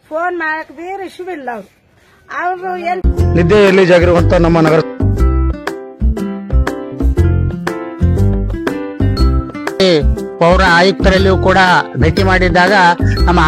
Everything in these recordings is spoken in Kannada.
ಫೋನ್ ಮಾಡಕ್ ಬಿ ರಿಸೀವ್ ಇಲ್ಲ ಅವ್ರು ಏನ್ ನಿದ್ದೆಯಲ್ಲಿ ಜಾಗಿರುವಂತ ನಮ್ಮ ನಗರ ಪೌರ ಆಯುಕ್ತರಲ್ಲಿಯೂ ಕೂಡ ಭೇಟಿ ಮಾಡಿದ್ದಾಗ ನಮ್ಮ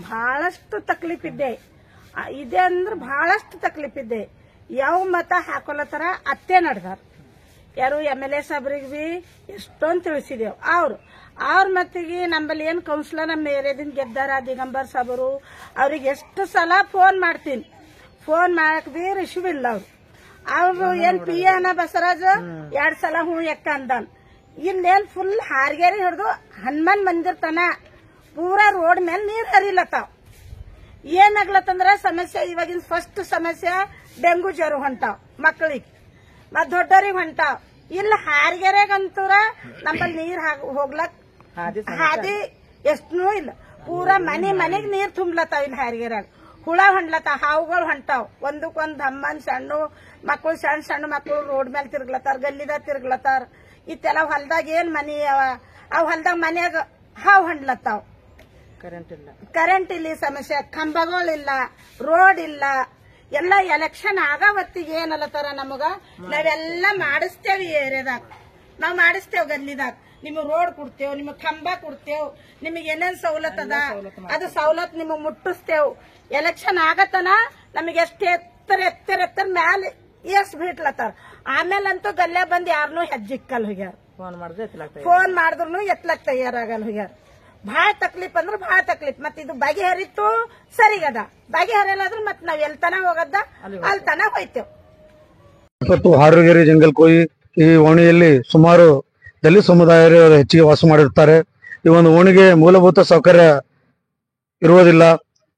ಬಹಳಷ್ಟು ತಕ್ಲೀಫ್ ಇದೆ ಅಂದ್ರೆ ಬಹಳಷ್ಟು ತಕ್ಲೀಫ್ ಇದೆ. ಯಾವ ಮತ ಹಾಕೊಳತರ ಅತ್ತೆ ನಡೆದಾರ. ಯಾರು MLA ಸಾಬ್ರಿಗೆ ಬಿ ಎಷ್ಟೊಂದು ತಿಳಿಸಿದೇವ್. ಅವ್ರ ಮತ್ತಿಗೆ ನಮ್ಮಲ್ಲಿ ಏನ್ ಕೌನ್ಸಿಲರ್ ನಮ್ಮ ಏರಿಯಾದಿಂದ ಗೆದ್ದಾರ ದಿಗಂಬರ್ ಸಾಬರು, ಅವ್ರಿಗೆ ಎಷ್ಟು ಸಲ ಫೋನ್ ಮಾಡ್ತೀನಿ, ಫೋನ್ ಮಾಡಕ್ ಬಿ ರಿಸೀವ್ ಇಲ್ಲ ಅವ್ರು ಏನ್ PA ಬಸವರಾಜ್ 2 ಸಲ ಹೂ ಎಕ್ಕ ಅಂದಾನ್. ಇಲ್ಲೇನ್ ಫುಲ್ ಹಾರ್ಗೇರಿ ಹಿಡ್ದು ಹನುಮಾನ್ ಮಂದಿರ್ ತನ ಪೂರಾ ರೋಡ್ ಮೇಲೆ ನೀರ್ ಹರಿಲತ್ತಾವ್. ಏನಾಗ್ಲತ್ತಂದ್ರ ಸಮಸ್ಯೆ ಇವಾಗಿನ ಫಸ್ಟ್ ಸಮಸ್ಯೆ ಡೆಂಗು ಜ್ವರ ಹೊಂಟಾವ್ ಮಕ್ಕಳಿಗೆ ಮತ್ ದೊಡ್ಡರಿಗೆ ಹೊಂಟಾವ್. ಇಲ್ಲ ಹಾರ್ಗೆರೆಗಂತೂರ ನಮ್ಮಲ್ಲಿ ನೀರ್ ಹೋಗ್ಲಕ್ ಹಾದಿ ಎಷ್ಟೂ ಇಲ್ಲ. ಪೂರಾ ಮನೆಗ್ ನೀರ್ ತುಂಬ್ಲತ್ತಾವ್. ಇಲ್ಲಿ ಹಾರ್ಗೆರೆಗ ಹುಳ ಹೊಂಡ್ಲತ್ತಾವ, ಹಾವುಗಳು ಹೊಂಟಾವ್. ಒಂದಕ್ಕೊಂದ್ ಹಮ್ಮನ್ ಸಣ್ಣ ಮಕ್ಕಳು ಸಣ್ಣ ಮಕ್ಕಳು ರೋಡ್ ಮೇಲೆ ತಿರ್ಗ್ಲತ್ತಾರ, ಗಲ್ಲಿದಾಗ ತಿರ್ಗ್ಲತ್ತಾರ. ಇತ್ತೆಲ್ಲ ಹೊಲ್ದಾಗ ಏನ್ ಮನಿ ಅವ, ಅವ್ ಹೊಲ್ದಾಗ ಮನ್ಯಾಗ ಹಾವು ಹಂಡ್ಲತ್ತಾವ್. ಕರೆಂಟ್ ಇಲ್ಲಿ ಸಮಸ್ಯೆ, ಕಂಬಗಳಿಲ್ಲ, ರೋಡ್ ಇಲ್ಲ. ಎಲ್ಲ ಎಲೆಕ್ಷನ್ ಆಗವತ್ತಿಗೆ ಏನಲ್ಲತ್ತಾರ ನಮಗ ನಾವೆಲ್ಲ ಮಾಡಿಸ್ತೇವೆ ಈ ಏರಿಯಾದಾಗ, ನಾವ್ ಮಾಡಿಸ್ತೇವ್ ಗದ್ಲಿದಾಗ. ನಿಮಗ್ ರೋಡ್ ಕೊಡ್ತೇವ್, ನಿಮಗ್ ಕಂಬ ಕೊಡ್ತೇವ್, ನಿಮಗ್ ಏನೇನ್ ಸವಲತ್ ಅದ ಅದು ಸವಲತ್ ನಿಮಗ್ ಮುಟ್ಟಿಸ್ತೇವ್. ಎಲೆಕ್ಷನ್ ಆಗತನ ನಮಗ್ ಎಷ್ಟ್ ಎತ್ತರ ಮ್ಯಾಲ ಎಷ್ಟ್ ಬಿಟ್ಲತ್ತಾರ. ಆಮೇಲಂತೂ ಗಲ್ಲೆ ಬಂದ್ ಯಾರನ್ನೂ ಹೆಜ್ಜಿಕ್ಕಲ್ ಹೋಗ್ಯಾರ. ಫೋನ್ ಮಾಡಿದ್ರು ಎತ್ಲಕ್ ತಯಾರಾಗಲ್ ಹೋಗ್ಯಾರ. ಭಾಳ ತಕ್ಲೀಫ್ ಅಂದ್ರೆ ಭಾಳ ತಕ್ಲೀಫ್. ಮತ್ ಇದು ಬಗೆಹರಿತು ಸರಿಗದ, ಬಗೆಹರಿಯಲ್ಲಾದ್ರೂ ಮತ್ ನಾವ್ ಎಲ್ತನ ಹೋಗದ ಅಲ್ಲಿ ತನ ಹೋಯ್ತೇವ್. ಮತ್ತು ಹಾರುಗೇರಿ ಜಂಗಲ್ ಕೋಯಿ ಈ ಓಣಿಯಲ್ಲಿ ಸುಮಾರು ದಲಿತ ಸಮುದಾಯರು ಹೆಚ್ಚಿಗೆ ವಾಸ ಮಾಡಿರ್ತಾರೆ. ಈ ಒಂದು ಓಣಿಗೆ ಮೂಲಭೂತ ಸೌಕರ್ಯ ಇರುವುದಿಲ್ಲ.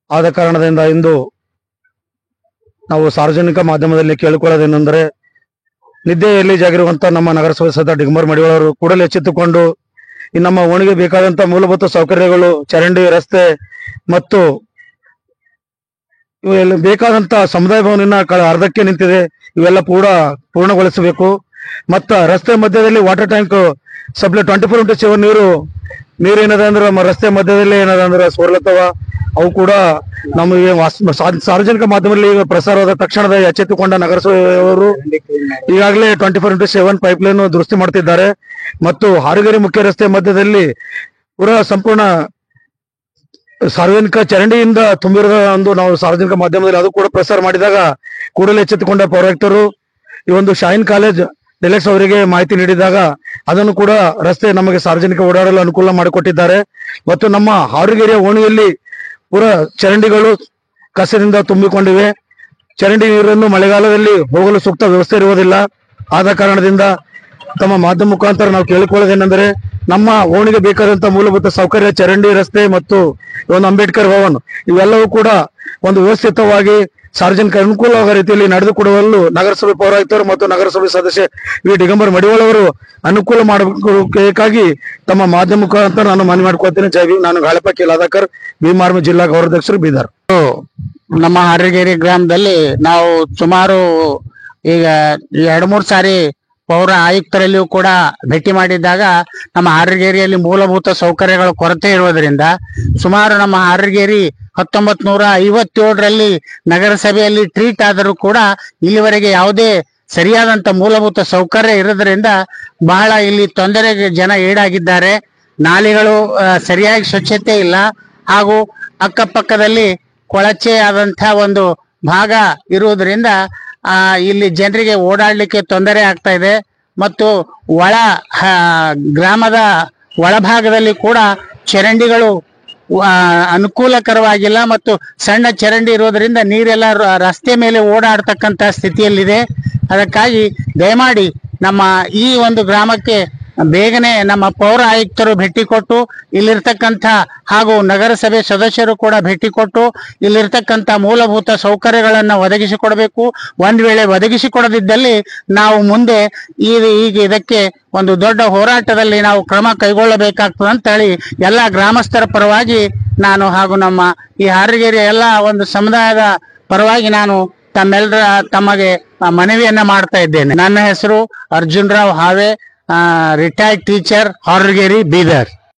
ಆದ ಕಾರಣದಿಂದ ಇಂದು ನಾವು ಸಾರ್ವಜನಿಕ ಮಾಧ್ಯಮದಲ್ಲಿ ಕೇಳಿಕೊಳ್ಳೋದೇನೆಂದರೆ, ನಿದ್ದೆಯಲ್ಲಿ ಜಾಗಿರುವಂತ ನಮ್ಮ ನಗರಸಭೆ ಸದಸ್ಯ ಡಿಗಂಬರ್ ಮಡಿವಾಳರು ಕೂಡಲೇ ಎಚ್ಚೆತ್ತುಕೊಂಡು ಈ ನಮ್ಮ ಓಣಿಗೆ ಬೇಕಾದಂತ ಮೂಲಭೂತ ಸೌಕರ್ಯಗಳು, ಚರಂಡಿ, ರಸ್ತೆ ಮತ್ತು ಇವೆಲ್ಲ ಬೇಕಾದಂತ ಸಮುದಾಯ ಭವನಿನ ಅರ್ಧಕ್ಕೆ ನಿಂತಿದೆ, ಇವೆಲ್ಲ ಪೂರ್ಣಗೊಳಿಸಬೇಕು. ಮತ್ತ ರಸ್ತೆ ಮಧ್ಯದಲ್ಲಿ ವಾಟರ್ ಟ್ಯಾಂಕ್ ಸಪ್ಲೈ 24x7 ನೀರು ಏನದ ಅಂದ್ರೆ ರಸ್ತೆ ಮಧ್ಯದಲ್ಲಿ ಏನದ ಅಂದ್ರೆ ಸೋರ್ಲತ್ತವ. ಅವು ಕೂಡ ನಮಗೆ ಸಾರ್ವಜನಿಕ ಮಾಧ್ಯಮದಲ್ಲಿ ಈಗ ಪ್ರಸಾರವಾದ ತಕ್ಷಣದ ಎಚ್ಚೆತ್ತುಕೊಂಡ ನಗರಸಭೆಯವರು ಈಗಾಗಲೇ 24x7 ಪೈಪ್ಲೈನ್ ದುರಸ್ತಿ ಮಾಡ್ತಿದ್ದಾರೆ. ಮತ್ತು ಹಾರುಗೇರಿ ಮುಖ್ಯ ರಸ್ತೆ ಮಧ್ಯದಲ್ಲಿ ಪೂರಾ ಸಂಪೂರ್ಣ ಸಾರ್ವಜನಿಕ ಚರಂಡಿಯಿಂದ ತುಂಬಿರದ ಒಂದು ನಾವು ಸಾರ್ವಜನಿಕ ಮಾಧ್ಯಮದಲ್ಲಿ ಅದು ಕೂಡ ಪ್ರಸಾರ ಮಾಡಿದಾಗ ಕೂಡಲೇ ಎಚ್ಚೆತ್ತುಕೊಂಡ ಪೌರಾಯುಕ್ತರು ಈ ಒಂದು ಶಾಹಿನ್ ಕಾಲೇಜ್ ಡಿಲೆಕ್ಸ್ ಅವರಿಗೆ ಮಾಹಿತಿ ನೀಡಿದಾಗ ಅದನ್ನು ಕೂಡ ರಸ್ತೆ ನಮಗೆ ಸಾರ್ವಜನಿಕ ಓಡಾಡಲು ಅನುಕೂಲ ಮಾಡಿಕೊಟ್ಟಿದ್ದಾರೆ. ಮತ್ತು ನಮ್ಮ ಹಾರುಗೇರಿಯ ಓಣಿಯಲ್ಲಿ ಪೂರ ಚರಂಡಿಗಳು ಕಸದಿಂದ ತುಂಬಿಕೊಂಡಿವೆ. ಚರಂಡಿ ನೀರನ್ನು ಮಳೆಗಾಲದಲ್ಲಿ ಹೋಗಲು ಸೂಕ್ತ ವ್ಯವಸ್ಥೆ ಇರುವುದಿಲ್ಲ. ಆದ ಕಾರಣದಿಂದ ತಮ್ಮ ಮಾಧ್ಯಮ ಮುಖಾಂತರ ನಾವು ಕೇಳಿಕೊಳ್ಳೋದೇನೆಂದರೆ, ನಮ್ಮ ಓಣಿಗೆ ಬೇಕಾದಂತ ಮೂಲಭೂತ ಸೌಕರ್ಯ, ಚರಂಡಿ, ರಸ್ತೆ ಮತ್ತು ಒಂದು ಅಂಬೇಡ್ಕರ್ ಭವನ್ ಇವೆಲ್ಲವೂ ಕೂಡ ಒಂದು ವ್ಯವಸ್ಥಿತವಾಗಿ ಸಾರ್ವಜನಿಕ ಅನುಕೂಲವಾದ ರೀತಿಯಲ್ಲಿ ನಡೆದುಕೊಡುವಲ್ಲೂ ನಗರಸಭೆ ಪೌರಾಯುಕ್ತರು ಮತ್ತು ನಗರಸಭೆ ಸದಸ್ಯ ವಿ ಡಿಗಂಬರ್ ಮಡಿವಾಳ ಅವರು ಅನುಕೂಲ ಮಾಡಬೇಕಾಗಿ ತಮ್ಮ ಮಾಧ್ಯಮ ಮುಖಾಂತರ ನಾನು ಮನವಿ ಮಾಡ್ಕೊಳ್ತೇನೆ. ಜೈ ಭೀಮ್. ನಾನು ಗಾಳಪ್ಪ ಲಾದಾಕರ್, ಭೀಮ್ ಆರ್ಮಿ ಜಿಲ್ಲಾ ಗೌರವಾಧ್ಯಕ್ಷರು, ಬೀದರ್. ನಮ್ಮ ಹಾರುಗೇರಿ ಗ್ರಾಮದಲ್ಲಿ ನಾವು ಸುಮಾರು ಈಗ 2-3 ಸಾರಿ ಪೌರ ಆಯುಕ್ತರಲ್ಲಿಯೂ ಕೂಡ ಭೇಟಿ ಮಾಡಿದ್ದಾಗ ನಮ್ಮ ಹಾರುಗೇರಿಯಲ್ಲಿ ಮೂಲಭೂತ ಸೌಕರ್ಯಗಳ ಕೊರತೆ ಇರುವುದರಿಂದ ಸುಮಾರು ನಮ್ಮ ಹಾರುಗೇರಿ 1957ರಲ್ಲಿ ನಗರಸಭೆಯಲ್ಲಿ ಟ್ರೀಟ್ ಆದರೂ ಕೂಡ ಇಲ್ಲಿವರೆಗೆ ಯಾವುದೇ ಸರಿಯಾದಂತ ಮೂಲಭೂತ ಸೌಕರ್ಯ ಇರೋದ್ರಿಂದ ಬಹಳ ಇಲ್ಲಿ ತೊಂದರೆಗೆ ಜನ ಈಡಾಗಿದ್ದಾರೆ. ನಾಲಿಗಳು ಸರಿಯಾಗಿ ಸ್ವಚ್ಛತೆ ಇಲ್ಲ, ಹಾಗೂ ಅಕ್ಕಪಕ್ಕದಲ್ಲಿ ಕೊಳಚೆ ಆದಂತ ಒಂದು ಭಾಗ ಇರುವುದರಿಂದ ಇಲ್ಲಿ ಜನರಿಗೆ ಓಡಾಡ್ಲಿಕ್ಕೆ ತೊಂದರೆ ಆಗ್ತಾ ಇದೆ. ಮತ್ತು ಗ್ರಾಮದ ಒಳಭಾಗದಲ್ಲಿ ಕೂಡ ಚರಂಡಿಗಳು ಅನುಕೂಲಕರವಾಗಿಲ್ಲ ಮತ್ತು ಸಣ್ಣ ಚರಂಡಿ ಇರೋದ್ರಿಂದ ನೀರೆಲ್ಲ ರಸ್ತೆ ಮೇಲೆ ಓಡಾಡ್ತಕ್ಕಂತ ಸ್ಥಿತಿಯಲ್ಲಿದೆ. ಅದಕ್ಕಾಗಿ ದಯಮಾಡಿ ನಮ್ಮ ಈ ಒಂದು ಗ್ರಾಮಕ್ಕೆ ಬೇಗನೆ ನಮ್ಮ ಪೌರ ಆಯುಕ್ತರು ಭೇಟಿ ಕೊಟ್ಟು ಇಲ್ಲಿರ್ತಕ್ಕಂಥ ಹಾಗೂ ನಗರಸಭೆ ಸದಸ್ಯರು ಕೂಡ ಭೇಟಿ ಕೊಟ್ಟು ಇಲ್ಲಿರ್ತಕ್ಕಂಥ ಮೂಲಭೂತ ಸೌಕರ್ಯಗಳನ್ನ ಒದಗಿಸಿಕೊಡಬೇಕು. ಒಂದ್ ವೇಳೆ ಒದಗಿಸಿಕೊಡದಿದ್ದಲ್ಲಿ ನಾವು ಮುಂದೆ ಈಗ ಇದಕ್ಕೆ ಒಂದು ದೊಡ್ಡ ಹೋರಾಟದಲ್ಲಿ ನಾವು ಕ್ರಮ ಕೈಗೊಳ್ಳಬೇಕಾಗ್ತದೆ ಅಂತ ಹೇಳಿ ಎಲ್ಲ ಗ್ರಾಮಸ್ಥರ ಪರವಾಗಿ ನಾನು ಹಾಗೂ ನಮ್ಮ ಈ ಹಾರುಗೇರಿಯ ಎಲ್ಲ ಒಂದು ಸಮುದಾಯದ ಪರವಾಗಿ ನಾನು ತಮಗೆ ಮನವಿಯನ್ನ ಮಾಡ್ತಾ ಇದ್ದೇನೆ. ನನ್ನ ಹೆಸರು ಅರ್ಜುನ್ ರಾವ್ ಹಾವೆ, ರಿಟೈರ್ಡ್ ಟೀಚರ್, ಹಾರುಗೇರಿ, ಬೀದರ್.